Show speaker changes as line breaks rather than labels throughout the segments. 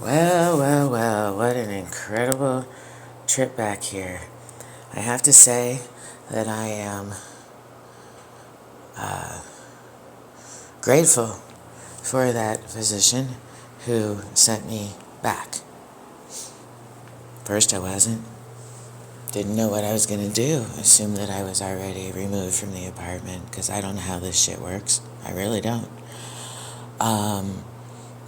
Well, well, well, what an incredible trip back here. I have to say that I am grateful for that physician who sent me back. First, I wasn't. Didn't know what I was going to do. Assumed that I was already removed from the apartment because I don't know how this shit works. I really don't.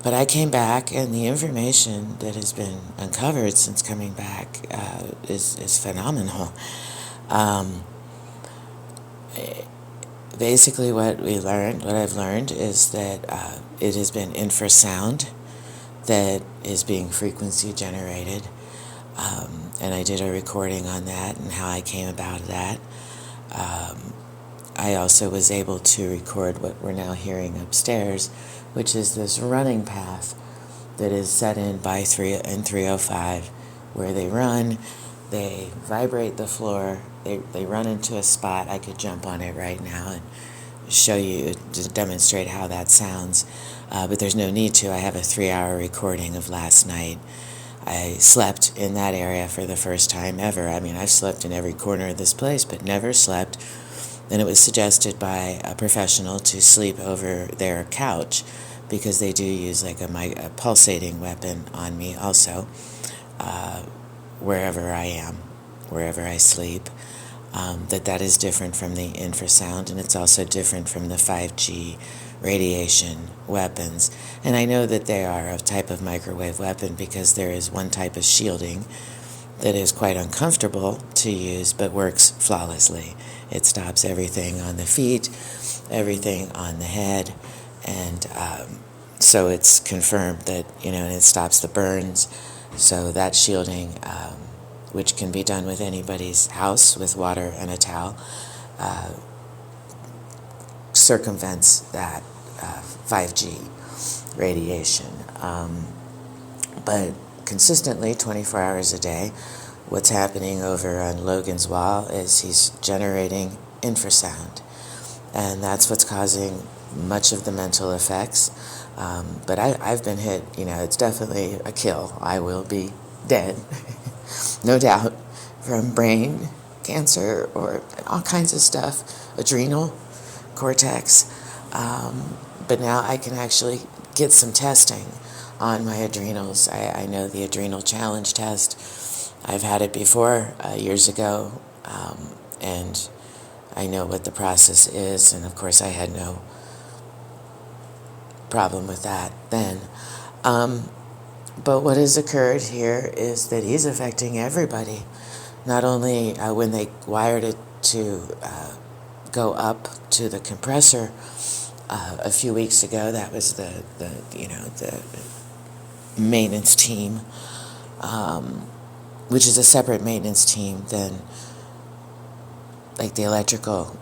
But I came back, and the information that has been uncovered since coming back is phenomenal. Um, Basically, what I've learned, is that it has been infrasound that is being frequency generated, and I did a recording on that and how I came about that. I also was able to record what we're now hearing upstairs, which is this running path that is set in by 305, where they run, they vibrate the floor, they run into a spot. I could jump on it right now and show you, to demonstrate how that sounds, but there's no need to. I have a 3-hour recording of last night. I slept in that area for the first time ever. I mean, I've slept in every corner of this place, but never slept. And it was suggested by a professional to sleep over their couch, because they do use like a pulsating weapon on me also, wherever I am, wherever I sleep. That is different from the infrasound, and it's also different from the 5G radiation weapons. And I know that they are a type of microwave weapon because there is one type of shielding that is quite uncomfortable to use but works flawlessly. It stops everything on the feet, everything on the head, and so it's confirmed that, and it stops the burns. So that shielding, which can be done with anybody's house with water and a towel, circumvents that 5G radiation. But consistently, 24 hours a day, what's happening over on Logan's wall is he's generating infrasound. And that's what's causing much of the mental effects. But I've been hit, it's definitely a kill. I will be dead, no doubt, from brain cancer or all kinds of stuff, adrenal cortex. But now I can actually get some testing on my adrenals. I know the adrenal challenge test. I've had it before, years ago, and I know what the process is, and of course I had no problem with that then. But what has occurred here is that he's affecting everybody. Not only when they wired it to go up to the compressor a few weeks ago, that was the maintenance team, which is a separate maintenance team than like the electrical.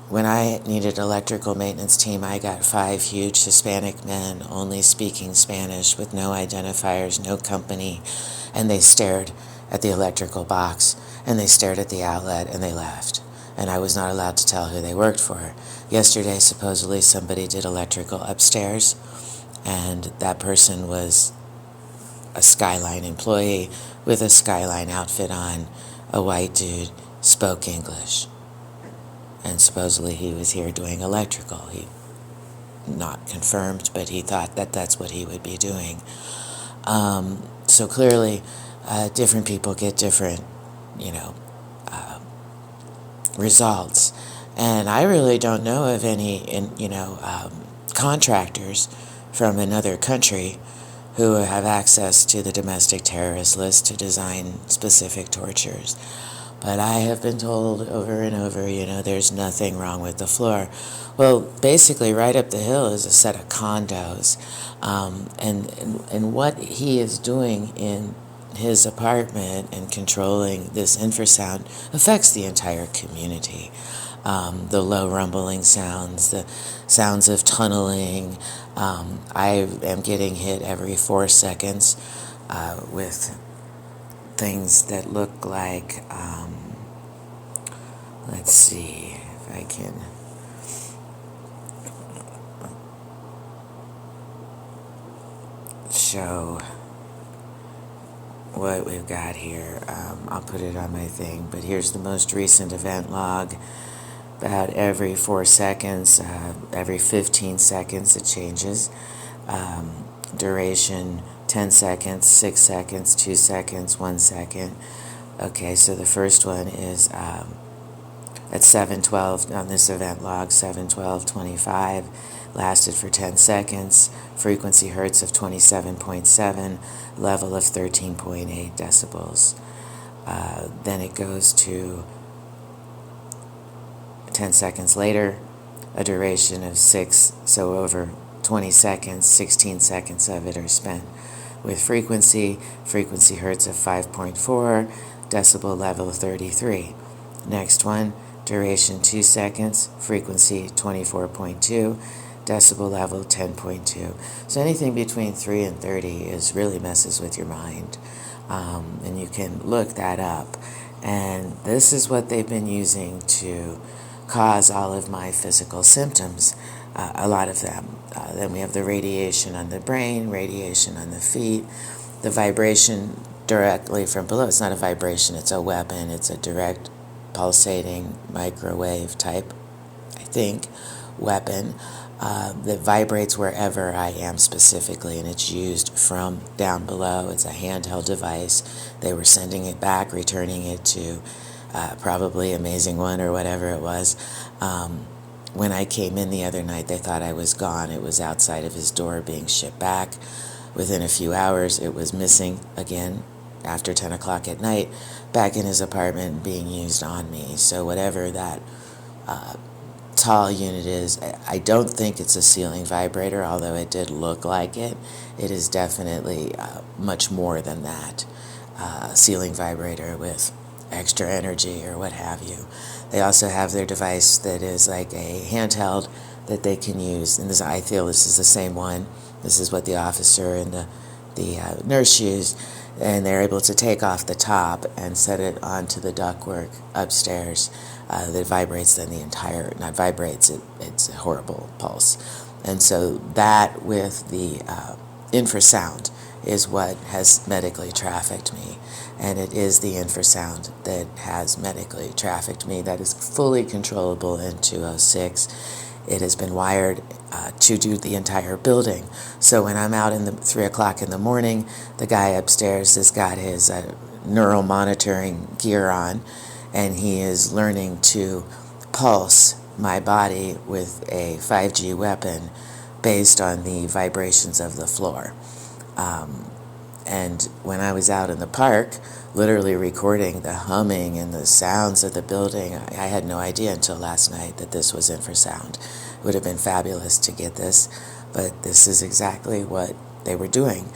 When I needed electrical maintenance team, I got 5 huge Hispanic men only speaking Spanish with no identifiers, no company, and they stared at the electrical box, and they stared at the outlet, and they left. And I was not allowed to tell who they worked for. Yesterday, supposedly, somebody did electrical upstairs, and that person was a Skyline employee with a Skyline outfit on, a white dude, spoke English. And supposedly he was here doing electrical. He not confirmed, but he thought that that's what he would be doing. So clearly, different people get different, results. And I really don't know of any, contractors from another country who have access to the domestic terrorist list to design specific tortures. But I have been told over and over, there's nothing wrong with the floor. Well, basically, right up the hill is a set of condos. And what he is doing in his apartment and controlling this infrasound affects the entire community. The low rumbling sounds, the sounds of tunneling. I am getting hit every 4 seconds with things that look like, let's see if I can show what we've got here. I'll put it on my thing, but here's the most recent event log. About every 4 seconds, every 15 seconds it changes. Duration 10 seconds, 6 seconds, 2 seconds, 1 second. Okay, so the first one is at 7:12 on this event log, 7:12:25, lasted for 10 seconds, frequency hertz of 27.7, level of 13.8 decibels. Then it goes to 10 seconds later, a duration of 6, so over 20 seconds, 16 seconds of it are spent with frequency hertz of 5.4, decibel level 33. Next one, duration 2 seconds, frequency 24.2, decibel level 10.2. So anything between 3 and 30 is really messes with your mind. And you can look that up. And this is what they've been using to cause all of my physical symptoms, a lot of them. Then we have the radiation on the brain, radiation on the feet, the vibration directly from below. It's not a vibration, it's a weapon. It's a direct pulsating microwave type, I think, weapon that vibrates wherever I am specifically, and it's used from down below. It's a handheld device. They were sending it back, returning it to probably Amazing One or whatever it was. When I came in the other night, they thought I was gone. It was outside of his door being shipped back. Within a few hours, it was missing again after 10 o'clock at night, back in his apartment being used on me. So whatever that tall unit is, I don't think it's a ceiling vibrator, although it did look like it. It is definitely much more than that. Ceiling vibrator with extra energy or what have you. They also have their device that is like a handheld that they can use, and I feel this is the same one. This is what the officer and the nurse used, and they're able to take off the top and set it onto the ductwork upstairs that vibrates then the entire, not vibrates, it's a horrible pulse. And so that with the infrasound is what has medically trafficked me. And it is the infrasound that has medically trafficked me that is fully controllable in 206. It has been wired to do the entire building. So when I'm out in the 3 o'clock in the morning, the guy upstairs has got his neural monitoring gear on, and he is learning to pulse my body with a 5G weapon based on the vibrations of the floor. And when I was out in the park, literally recording the humming and the sounds of the building, I had no idea until last night that this was infrasound. It would have been fabulous to get this, but this is exactly what they were doing.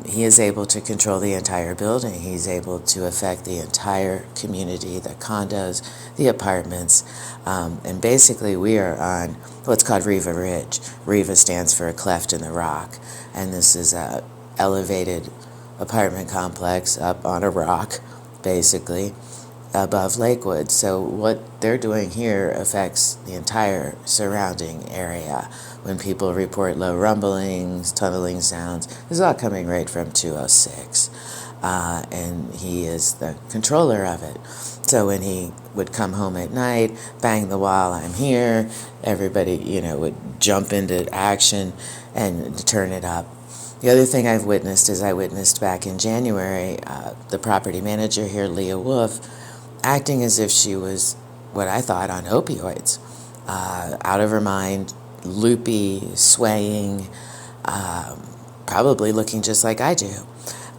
He is able to control the entire building. He's able to affect the entire community, the condos, the apartments, and basically we are on what's called Riva Ridge. Riva stands for a cleft in the rock, and this is a elevated apartment complex up on a rock, basically, above Lakewood. So what they're doing here affects the entire surrounding area. When people report low rumblings, tunneling sounds, this is all coming right from 206. And he is the controller of it. So when he would come home at night, bang the wall, I'm here, everybody, would jump into action and turn it up. The other thing I've witnessed is I witnessed back in January, the property manager here, Leah Wolf, acting as if she was what I thought on opioids, out of her mind, loopy, swaying, probably looking just like I do.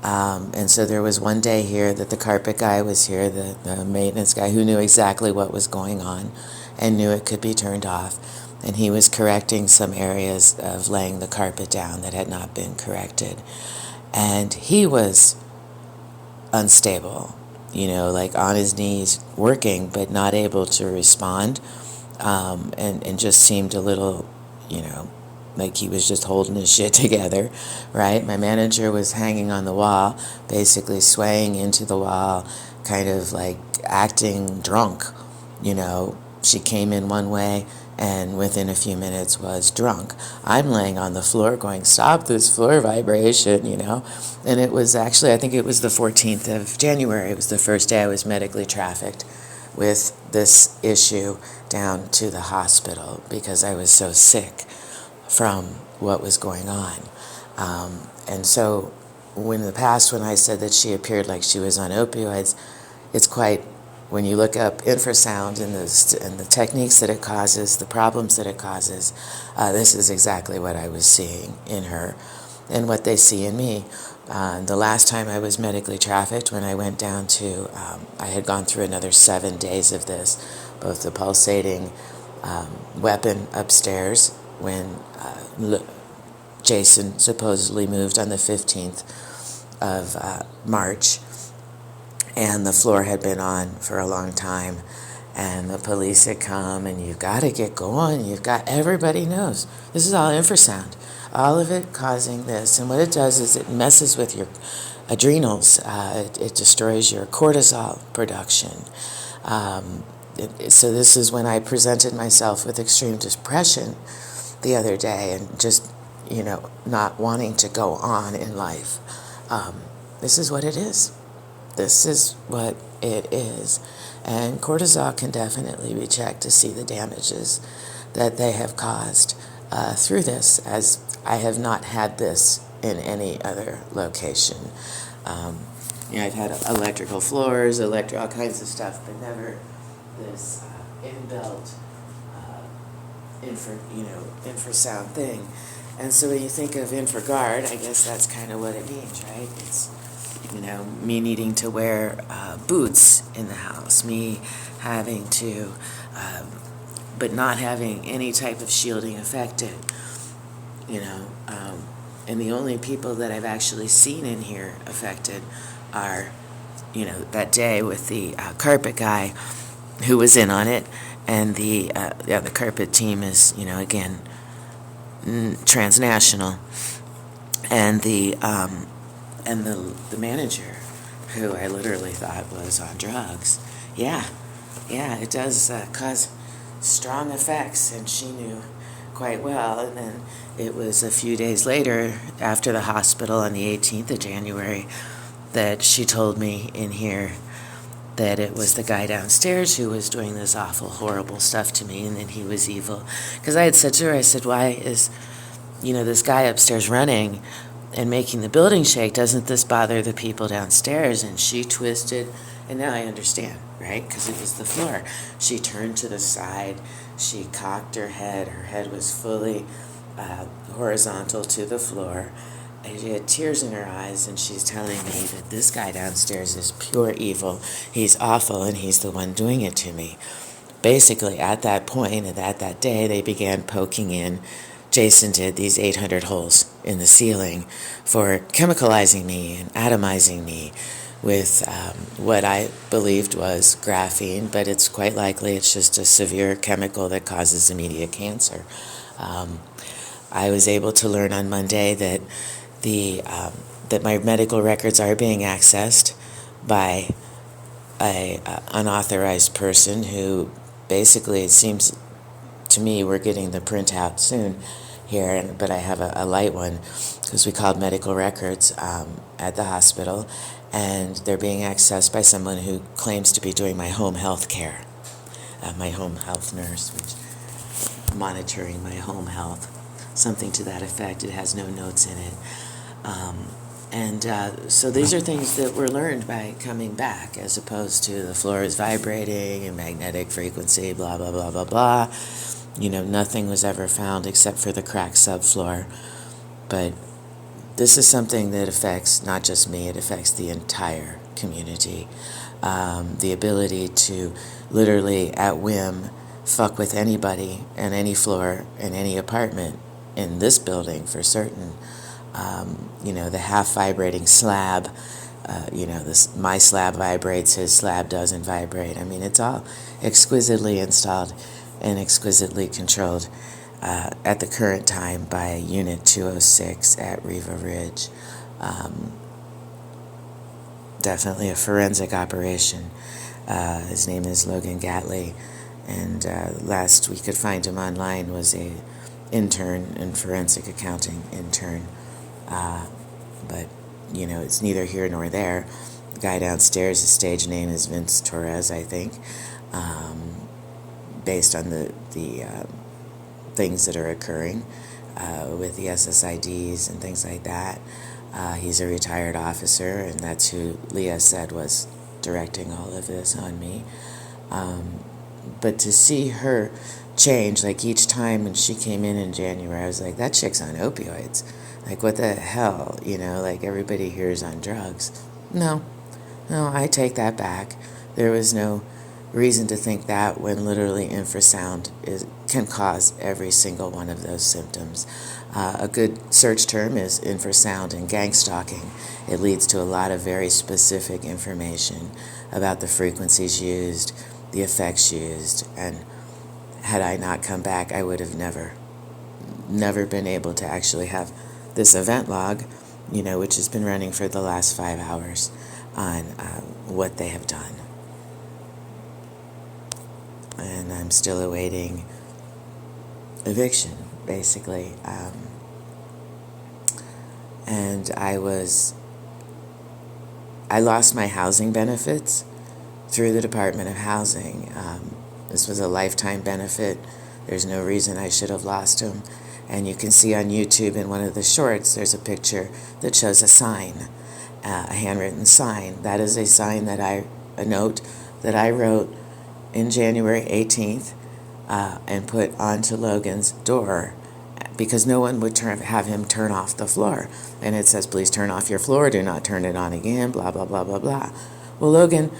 And so there was one day here that the carpet guy was here, the maintenance guy who knew exactly what was going on and knew it could be turned off. And he was correcting some areas of laying the carpet down that had not been corrected. And he was unstable, like on his knees working, but not able to respond, and just seemed a little, like he was just holding his shit together, right? My manager was hanging on the wall, basically swaying into the wall, kind of like acting drunk, She came in one way and within a few minutes was drunk. I'm laying on the floor going, stop this floor vibration, And it was actually, I think it was the 14th of January. It was the first day I was medically trafficked with this issue down to the hospital because I was so sick from what was going on. And so in the past, when I said that she appeared like she was on opioids, it's quite, when you look up infrasound and the techniques that it causes, the problems that it causes, this is exactly what I was seeing in her and what they see in me. The last time I was medically trafficked, when I went down to, I had gone through another 7 days of this, both the pulsating weapon upstairs when Jason supposedly moved on the 15th of March, and the floor had been on for a long time, and the police had come, and you've got to get going. Everybody knows. This is all infrasound. All of it causing this, and what it does is it messes with your adrenals. It destroys your cortisol production. So this is when I presented myself with extreme depression the other day and just, not wanting to go on in life. This is what it is. This is what it is. And cortisol can definitely be checked to see the damages that they have caused through this, as I have not had this in any other location. I've had electrical floors, all kinds of stuff, but never this inbuilt infrasound thing. And so when you think of InfraGuard, I guess that's kind of what it means, right? It's, me needing to wear boots in the house, me having to, but not having any type of shielding affected, and the only people that I've actually seen in here affected are, that day with the carpet guy who was in on it, and the carpet team is, again, transnational, and the manager, who I literally thought was on drugs. Yeah, it does cause strong effects, and she knew quite well. And then it was a few days later, after the hospital on the 18th of January, that she told me in here that it was the guy downstairs who was doing this awful, horrible stuff to me, and that he was evil. Because I had said to her, I said, why is, this guy upstairs running and making the building shake? Doesn't this bother the people downstairs? And she twisted, and now I understand, right? Because it was the floor. She turned to the side, she cocked her head was fully horizontal to the floor. She had tears in her eyes, and she's telling me that this guy downstairs is pure evil. He's awful, and he's the one doing it to me. Basically, at that point and at that day, they began poking in. Jason did these 800 holes in the ceiling for chemicalizing me and atomizing me with what I believed was graphene, but it's quite likely it's just a severe chemical that causes immediate cancer. I was able to learn on Monday that that my medical records are being accessed by a unauthorized person who basically, it seems to me, we're getting the printout soon here, but I have a light one because we called medical records at the hospital, and they're being accessed by someone who claims to be doing my home health care, my home health nurse, which monitoring my home health, something to that effect. It has no notes in it. So these are things that were learned by coming back, as opposed to the floor is vibrating and magnetic frequency, blah, blah, blah, blah, blah. Nothing was ever found except for the cracked subfloor. But this is something that affects not just me, it affects the entire community. The ability to literally, at whim, fuck with anybody and any floor in any apartment in this building for certain. The half vibrating slab, my slab vibrates, his slab doesn't vibrate. I mean, it's all exquisitely installed and exquisitely controlled at the current time by Unit 206 at Riva Ridge. Definitely a forensic operation. His name is Logan Gatley, And last we could find him online was a intern and forensic accounting intern. But, it's neither here nor there. The guy downstairs, his stage name is Vince Torres, I think, based on the things that are occurring with the SSIDs and things like that. He's a retired officer, and that's who Leah said was directing all of this on me. But to see her change, like each time when she came in January, I was like, that chick's on opioids. Like, what the hell? Like everybody here is on drugs. No, I take that back. There was no reason to think that when literally infrasound can cause every single one of those symptoms. A good search term is infrasound and gang stalking. It leads to a lot of very specific information about the frequencies used, the effects used, and had I not come back, I would have never been able to actually have this event log, which has been running for the last 5 hours on what they have done. And I'm still awaiting eviction, basically. And I lost my housing benefits through the Department of Housing. This was a lifetime benefit. There's no reason I should have lost them. And you can see on YouTube in one of the shorts, there's a picture that shows a sign, a handwritten sign. That is a note that I wrote in January 18th and put onto Logan's door because no one would have him turn off the floor. And it says, please turn off your floor, do not turn it on again, blah, blah, blah, blah, blah. Well, Logan,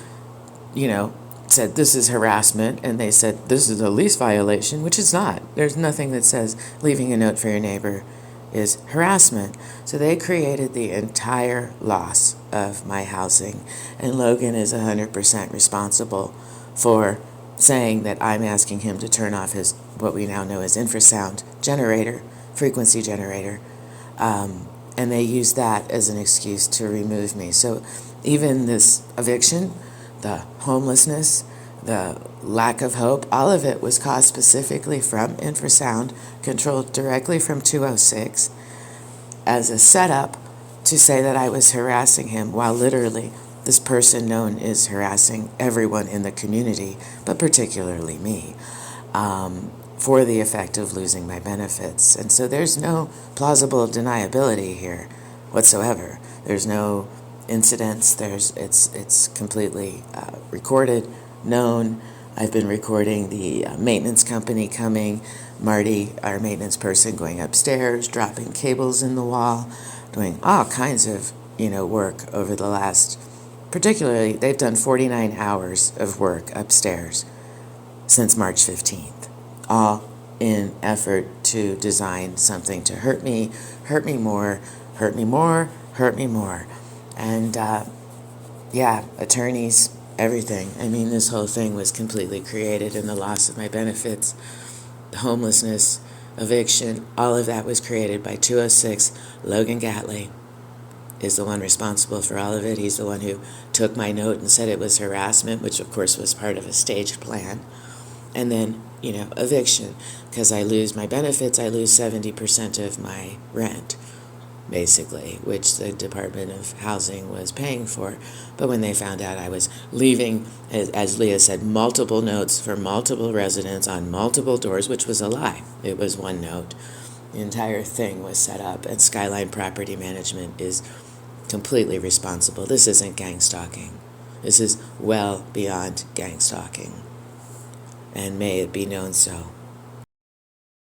said this is harassment, and they said this is a lease violation, which is not. There's nothing that says leaving a note for your neighbor is harassment. So they created the entire loss of my housing, and Logan is 100% responsible for saying that I'm asking him to turn off his, what we now know as infrasound generator, frequency generator, and they used that as an excuse to remove me. So even this eviction, the homelessness, the lack of hope, all of it was caused specifically from infrasound, controlled directly from 206, as a setup to say that I was harassing him, while literally this person known is harassing everyone in the community, but particularly me, for the effect of losing my benefits. And so there's no plausible deniability here whatsoever. There's no incidents. It's completely recorded, known. I've been recording the maintenance company coming, Marty, our maintenance person, going upstairs, dropping cables in the wall, doing all kinds of work over the last, particularly they've done 49 hours of work upstairs since March 15th, all in effort to design something to hurt me more, hurt me more, hurt me more. And attorneys, everything. I mean, this whole thing was completely created, and the loss of my benefits, the homelessness, eviction, all of that was created by 206. Logan Gatley is the one responsible for all of it. He's the one who took my note and said it was harassment, which of course was part of a staged plan. And then, eviction, because I lose my benefits, I lose 70% of my rent, basically, which the Department of Housing was paying for. But when they found out I was leaving, as Leah said, multiple notes for multiple residents on multiple doors, which was a lie. It was one note. The entire thing was set up, and Skyline Property Management is completely responsible. This isn't gang stalking. This is well beyond gang stalking. And may it be known so.